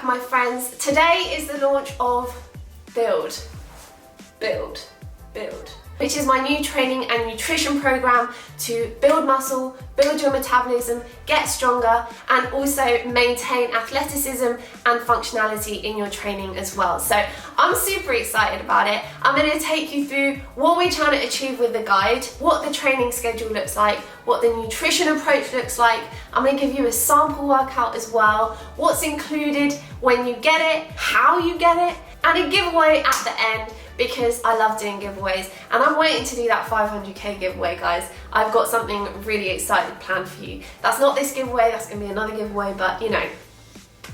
my friends. Today is the launch of Build, which is my new training and nutrition program to build muscle, build your metabolism, get stronger, and also maintain athleticism and functionality in your training as well. So I'm super excited about it. I'm going to take you through what we're trying to achieve with the guide, what the training schedule looks like, what the nutrition approach looks like. I'm going to give you a sample workout as well, what's included when you get it, how you get it, and a giveaway at the end, because I love doing giveaways and I'm waiting to do that 500k giveaway, guys. I've got something really exciting planned for you. That's not this giveaway, that's going to be another giveaway, but you know.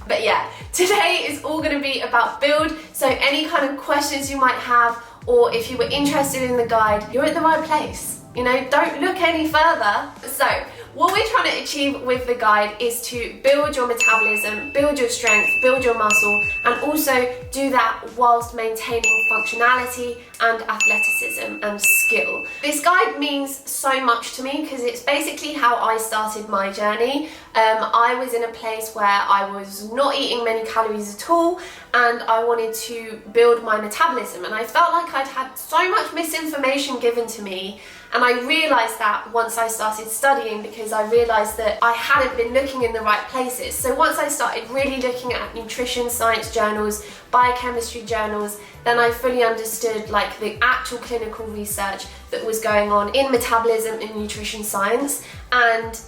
But yeah, today is all going to be about Build, so any kind of questions you might have, or if you were interested in the guide, you're at the right place. You know, don't look any further. So what we're trying to achieve with the guide is to build your metabolism, build your strength, build your muscle, and also do that whilst maintaining functionality and athleticism and skill. This guide means so much to me because it's basically how I started my journey. I was in a place where I was not eating many calories at all, and I wanted to build my metabolism, and I felt like I'd had so much misinformation given to me. And I realised that once I started studying, because I realised that I hadn't been looking in the right places. So once I started really looking at nutrition science journals, biochemistry journals, then I fully understood like the actual clinical research that was going on in metabolism and nutrition science. And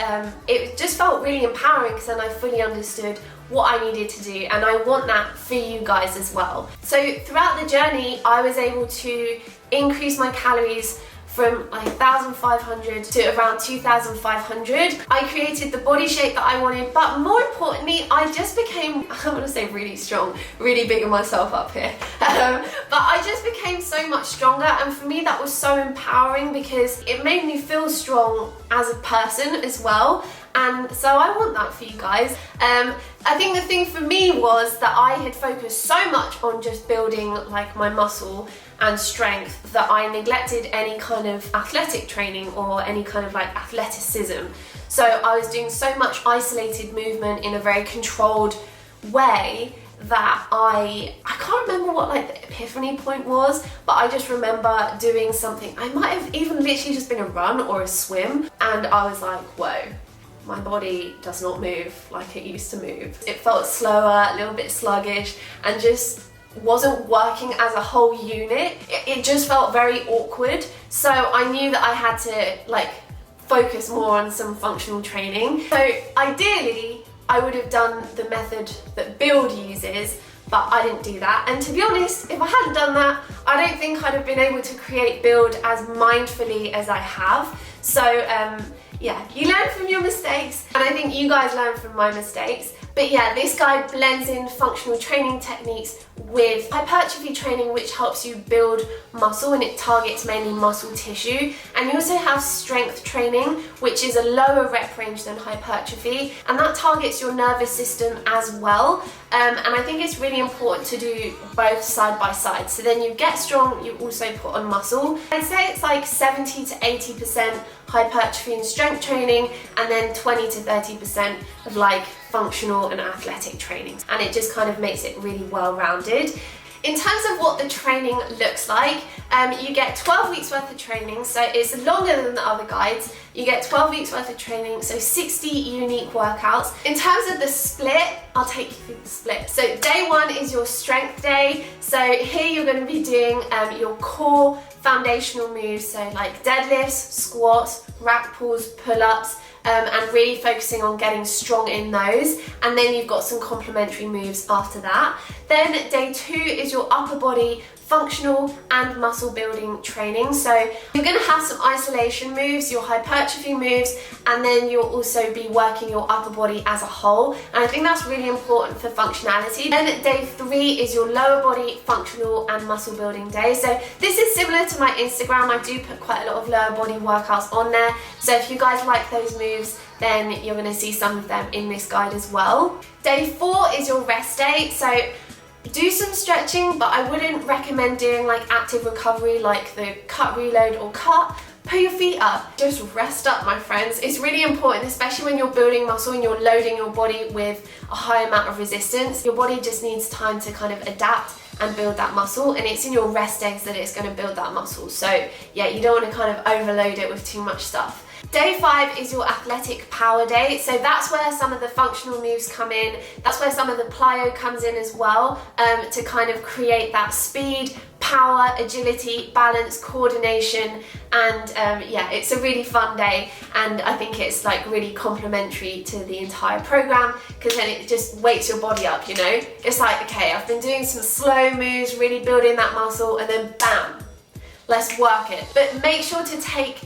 it just felt really empowering because then I fully understood what I needed to do, and I want that for you guys as well. So throughout the journey, I was able to increase my calories from like 1,500 to around 2,500. I created the body shape that I wanted, but more importantly, I just became, I want to say really strong, really bigging myself up here. But I just became so much stronger, and for me that was so empowering because it made me feel strong as a person as well. And so I want that for you guys. I think the thing for me was that I had focused so much on just building like my muscle and strength that I neglected any kind of athletic training or any kind of like athleticism. So I was doing so much isolated movement in a very controlled way that I can't remember what like the epiphany point was, but I just remember doing something. I might have even literally just been a run or a swim, and I was like, whoa, my body does not move like it used to move. It felt slower, a little bit sluggish, and just wasn't working as a whole unit. It just felt very awkward. So I knew that I had to like focus more on some functional training. So ideally, I would have done the method that Build uses, but I didn't do that. And to be honest, if I hadn't done that, I don't think I'd have been able to create Build as mindfully as I have. So yeah, you learn from your mistakes, and I think you guys learn from my mistakes. But yeah, this guide blends in functional training techniques with hypertrophy training, which helps you build muscle, and it targets mainly muscle tissue. And you also have strength training, which is a lower rep range than hypertrophy, and that targets your nervous system as well. And I think it's really important to do both side by side. So then you get strong, you also put on muscle. I'd say it's like 70 to 80% hypertrophy and strength training, and then 20 to 30% of like functional and athletic training. And it just kind of makes it really well-rounded. In terms of what the training looks like, you get 12 weeks worth of training, so it's longer than the other guides. You get 12 weeks worth of training, so 60 unique workouts. In terms of the split, I'll take you through the split. So day one is your strength day. So here you're going to be doing your core foundational moves, so like deadlifts, squats, rack pulls, pull-ups, and really focusing on getting strong in those. And then you've got some complementary moves after that. Then day two is your upper body functional and muscle building training. So you're going to have some isolation moves, your hypertrophy moves, and then you'll also be working your upper body as a whole. And I think that's really important for functionality. Then day three is your lower body functional and muscle building day. So this is similar to my Instagram. I do put quite a lot of lower body workouts on there. So if you guys like those moves, then you're going to see some of them in this guide as well. Day four is your rest day. So do some stretching, but I wouldn't recommend doing like active recovery like the cut, reload or cut. put your feet up, just rest up, my friends. It's really important, especially when you're building muscle and you're loading your body with a high amount of resistance. Your body just needs time to kind of adapt and build that muscle, and it's in your rest days that it's going to build that muscle. So yeah, you don't want to kind of overload it with too much stuff. Day 5 is your athletic power day, so that's where some of the functional moves come in. That's where some of the plyo comes in as well, to kind of create that speed, power, agility, balance, coordination, and yeah, it's a really fun day, and I think it's like really complementary to the entire program, because then it just wakes your body up, you know? It's like, okay, I've been doing some slow moves, really building that muscle, and then bam, let's work it. But make sure to take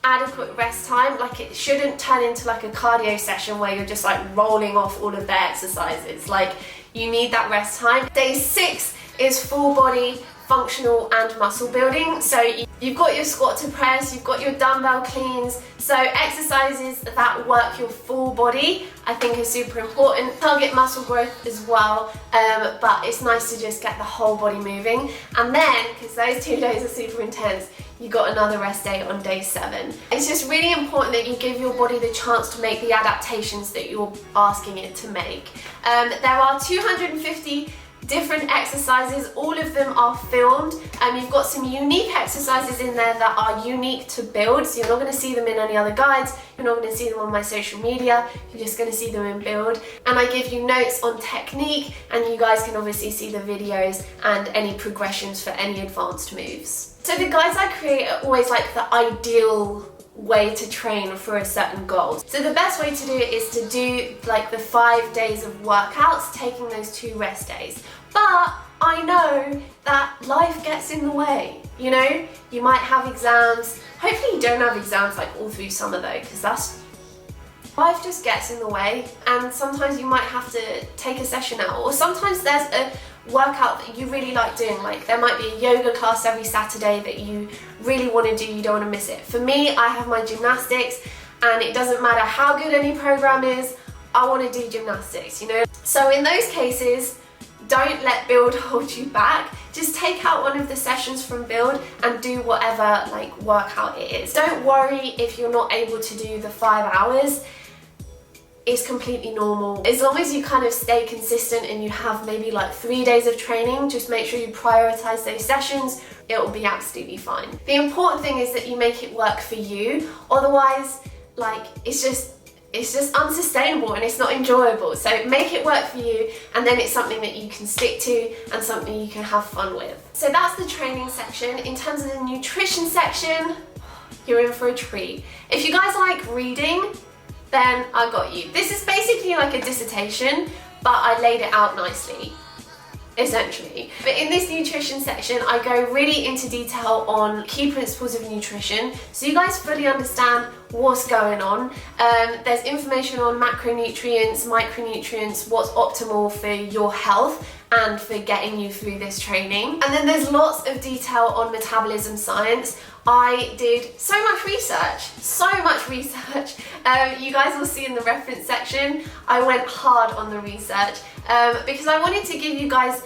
adequate rest time. Like, it shouldn't turn into like a cardio session where you're just like rolling off all of the exercises. Like, you need that rest time. Day 6 is full body functional and muscle building. So you've got your squat to press, you've got your dumbbell cleans. So exercises that work your full body, I think, is super important. Target muscle growth as well, but it's nice to just get the whole body moving. And then, because those 2 days are super intense, you got another rest day on day 7. It's just really important that you give your body the chance to make the adaptations that you're asking it to make. There are 250 different exercises, all of them are filmed. You've got some unique exercises in there that are unique to build, so you're not going to see them in any other guides, you're not going to see them on my social media, you're just going to see them in build. And I give you notes on technique, and you guys can obviously see the videos and any progressions for any advanced moves. So the guides I create are always like the ideal way to train for a certain goal. So the best way to do it is to do like the 5 days of workouts, taking those 2 rest days. But I know that life gets in the way, you know? You might have exams. Hopefully you don't have exams like all through summer though, because life just gets in the way, and sometimes you might have to take a session out, or sometimes there's a workout that you really like doing. Like, there might be a yoga class every Saturday that you really want to do, you don't want to miss it. For me, I have my gymnastics, and it doesn't matter how good any program is, I want to do gymnastics, you know? So in those cases, don't let build hold you back. Just take out one of the sessions from build and do whatever like workout it is. Don't worry if you're not able to do the 5 hours. It's completely normal. As long as you kind of stay consistent and you have maybe like 3 days of training, just make sure you prioritize those sessions, it will be absolutely fine. The important thing is that you make it work for you. Otherwise, like, it's just unsustainable and it's not enjoyable. So make it work for you, and then it's something that you can stick to and something you can have fun with. So that's the training section. In terms of the nutrition section, you're in for a treat. If you guys like reading, then I got you. This is basically like a dissertation, but I laid it out nicely, essentially. But in this nutrition section, I go really into detail on key principles of nutrition, so you guys fully understand what's going on. There's information on macronutrients, micronutrients, what's optimal for your health and for getting you through this training. And then there's lots of detail on metabolism science. I did so much research. You guys will see in the reference section, I went hard on the research because I wanted to give you guys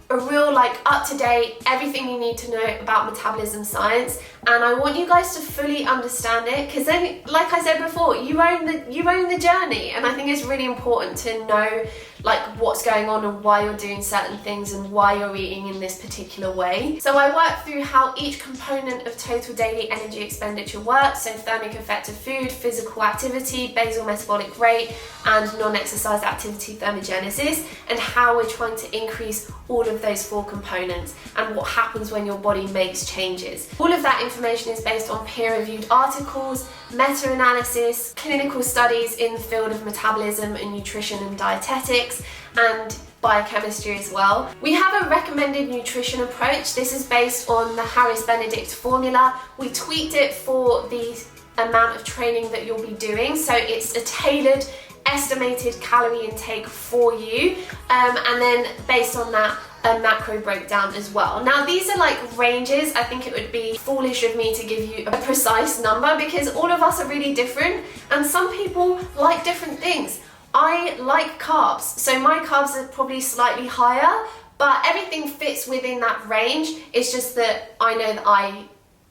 a real like up-to-date everything you need to know about metabolism science, and I want you guys to fully understand it, because then, like I said before, you own the journey, and I think it's really important to know like what's going on and why you're doing certain things and why you're eating in this particular way. So I worked through how each component of total daily energy expenditure works, so thermic effect of food, physical activity, basal metabolic rate, and non-exercise activity thermogenesis, and how we're trying to increase all of those 4 components and what happens when your body makes changes. All of that information is based on peer-reviewed articles, meta-analysis, clinical studies in the field of metabolism and nutrition and dietetics, and biochemistry as well. We have a recommended nutrition approach. This is based on the Harris-Benedict formula. We tweaked it for the amount of training that you'll be doing, so it's a tailored estimated calorie intake for you, and then based on that, a macro breakdown as well. Now, these are like ranges. I think it would be foolish of me to give you a precise number, because all of us are really different, and some people like different things. I like carbs, so my carbs are probably slightly higher, but everything fits within that range. It's just that I know that I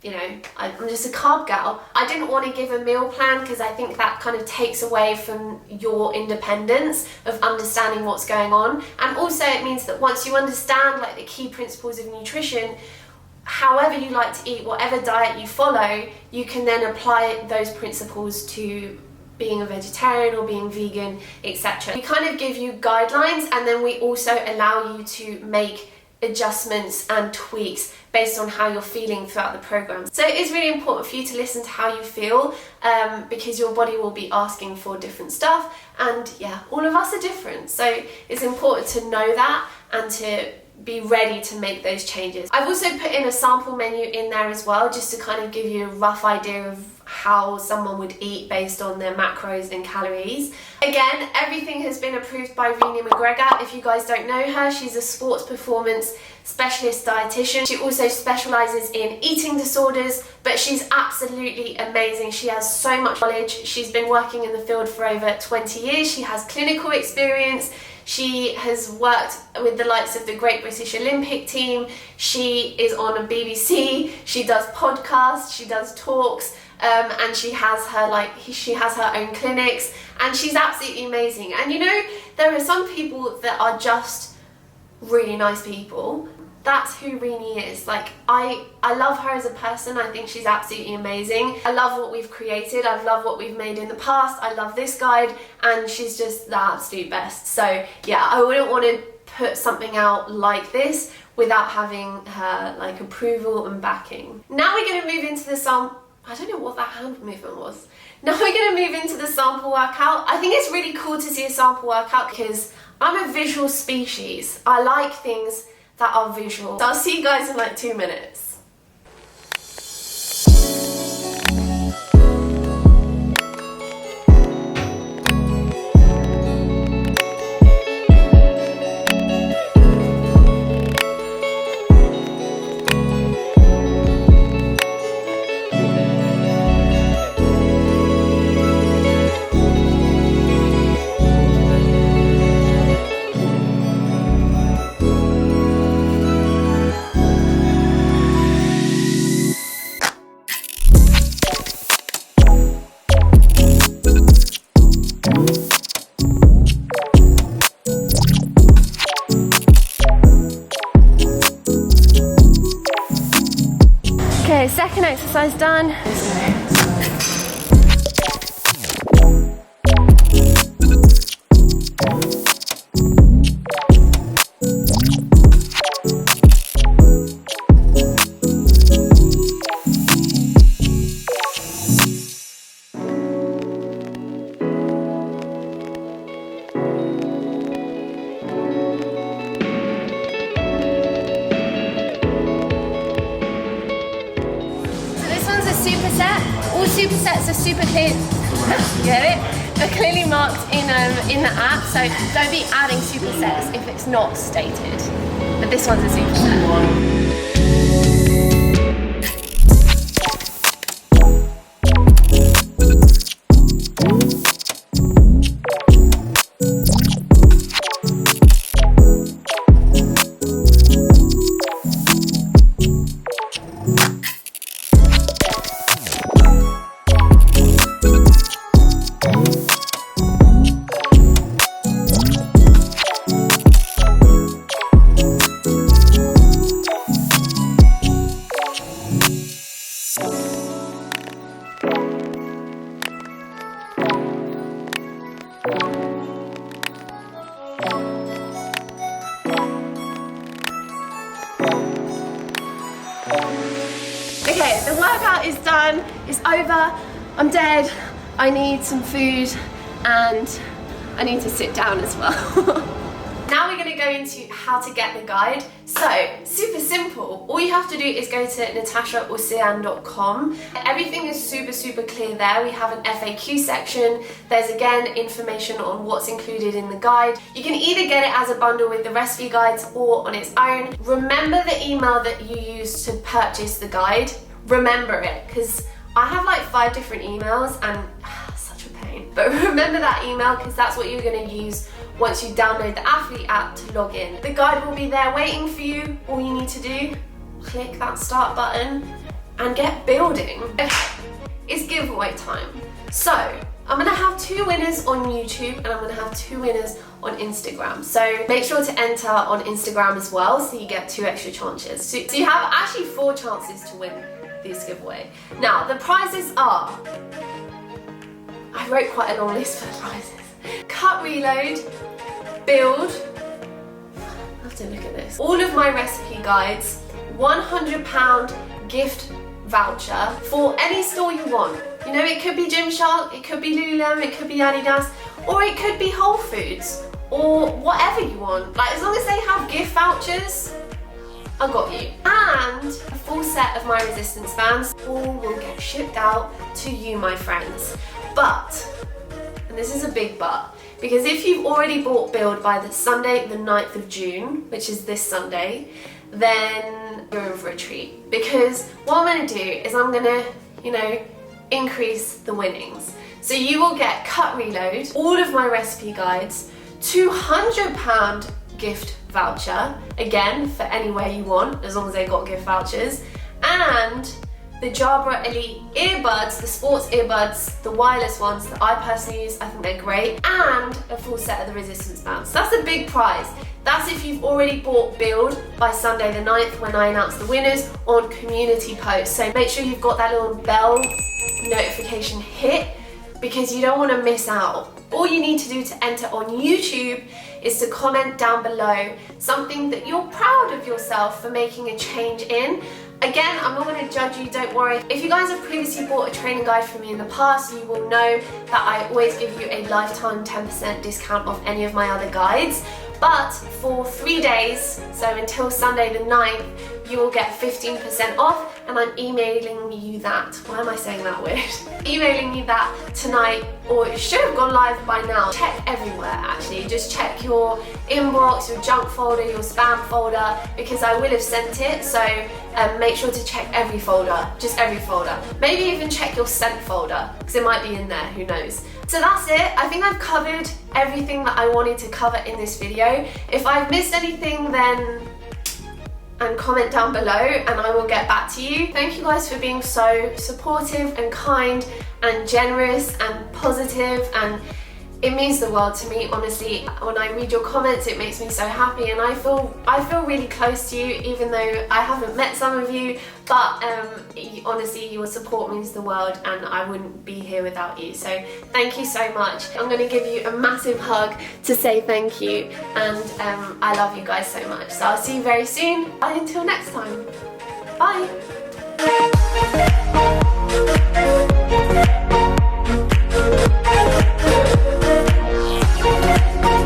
you know, I'm just a carb gal. I didn't want to give a meal plan because I think that kind of takes away from your independence of understanding what's going on. And also it means that once you understand like the key principles of nutrition, however you like to eat, whatever diet you follow, you can then apply those principles to being a vegetarian or being vegan, etc. We kind of give you guidelines, and then we also allow you to make adjustments and tweaks based on how you're feeling throughout the program. So it is really important for you to listen to how you feel, because your body will be asking for different stuff, and yeah, all of us are different. So it's important to know that and to be ready to make those changes. I've also put in a sample menu in there as well, just to kind of give you a rough idea of how someone would eat based on their macros and calories. Again, everything has been approved by Renee McGregor. If you guys don't know her, she's a sports performance specialist dietitian. She also specializes in eating disorders, but she's absolutely amazing. She has so much knowledge. She's been working in the field for over 20 years. She has clinical experience. She has worked with the likes of the Great British Olympic team. She is on a BBC. She does podcasts. She does talks. And she has her own clinics, and she's absolutely amazing. And you know, there are some people that are just really nice people. That's who Renee is. Like, I love her as a person. I think she's absolutely amazing. I love what we've created. I love what we've made in the past. I love this guide, and she's just the absolute best. So yeah, I wouldn't want to put something out like this without having her like approval and backing. Now we're going to move into the I don't know what that hand movement was. Now we're going to move into the sample workout. I think it's really cool to see a sample workout because I'm a visual species. I like things that are visual. So I'll see you guys in like 2 minutes. Okay, second exercise done. Superset. All supersets are super clear. Get it? They're clearly marked in the app, so don't be adding supersets if it's not stated. But this one's a superset. Okay, the workout is done, it's over, I'm dead, I need some food, and I need to sit down as well. Now we're going to go into how to get the guide. So, super simple. All you have to do is go to natachaocean.com. Everything is super clear there. We have an FAQ section. There's again information on what's included in the guide. You can either get it as a bundle with the recipe guides or on its own. Remember the email that you used to purchase the guide. Remember it, because I have like 5 different emails and such a pain. But remember that email, because that's what you're going to use once you download the Athlete app to log in. The guide will be there waiting for you. All you need to do, click that start button and get building. Okay, it's giveaway time. So I'm gonna have 2 winners on YouTube and I'm gonna have 2 winners on Instagram. So make sure to enter on Instagram as well, so you get 2 extra chances. So you have actually 4 chances to win this giveaway. Now the prizes are, I wrote quite a long list for the prizes. Cut, reload, build, I have to look at this. All of my recipe guides, £100 gift voucher for any store you want. You know, it could be Gymshark, it could be Lululemon, it could be Adidas, or it could be Whole Foods, or whatever you want. Like, as long as they have gift vouchers, I got you. And a full set of my resistance bands, all will get shipped out to you, my friends. But, and this is a big but, because if you've already bought Build by the Sunday, the 9th of June, which is this Sunday, then you're in for a treat. Because what I'm gonna do is I'm gonna, you know, increase the winnings. So you will get Cut, Reload, all of my recipe guides, £200 gift voucher, again, for anywhere you want, as long as they got gift vouchers, and the Jabra Elite earbuds, the sports earbuds, the wireless ones that I personally use, I think they're great, and a full set of the resistance bands. So that's a big prize. That's if you've already bought Build by Sunday the 9th when I announce the winners on community posts. So make sure you've got that little bell notification hit, because you don't want to miss out. All you need to do to enter on YouTube is to comment down below something that you're proud of yourself for making a change in. Again, I'm not going to judge you, don't worry. If you guys have previously bought a training guide from me in the past, you will know that I always give you a lifetime 10% discount off any of my other guides. But for 3 days, so until Sunday the 9th, you will get 15% off, and I'm emailing you that. Why am I saying that weird? Emailing you that tonight, or it should have gone live by now. Check everywhere actually, just check your inbox, your junk folder, your spam folder, because I will have sent it, so make sure to check every folder, just every folder. Maybe even check your sent folder, because it might be in there, who knows. So that's it. I think I've covered everything that I wanted to cover in this video. If I've missed anything, then comment down below and I will get back to you. Thank you guys for being so supportive and kind and generous and positive, and it means the world to me, honestly. When I read your comments, it makes me so happy, and I feel really close to you, even though I haven't met some of you. But honestly, your support means the world, and I wouldn't be here without you. So thank you so much. I'm going to give you a massive hug to say thank you, and I love you guys so much. So I'll see you very soon. Bye until next time. Bye.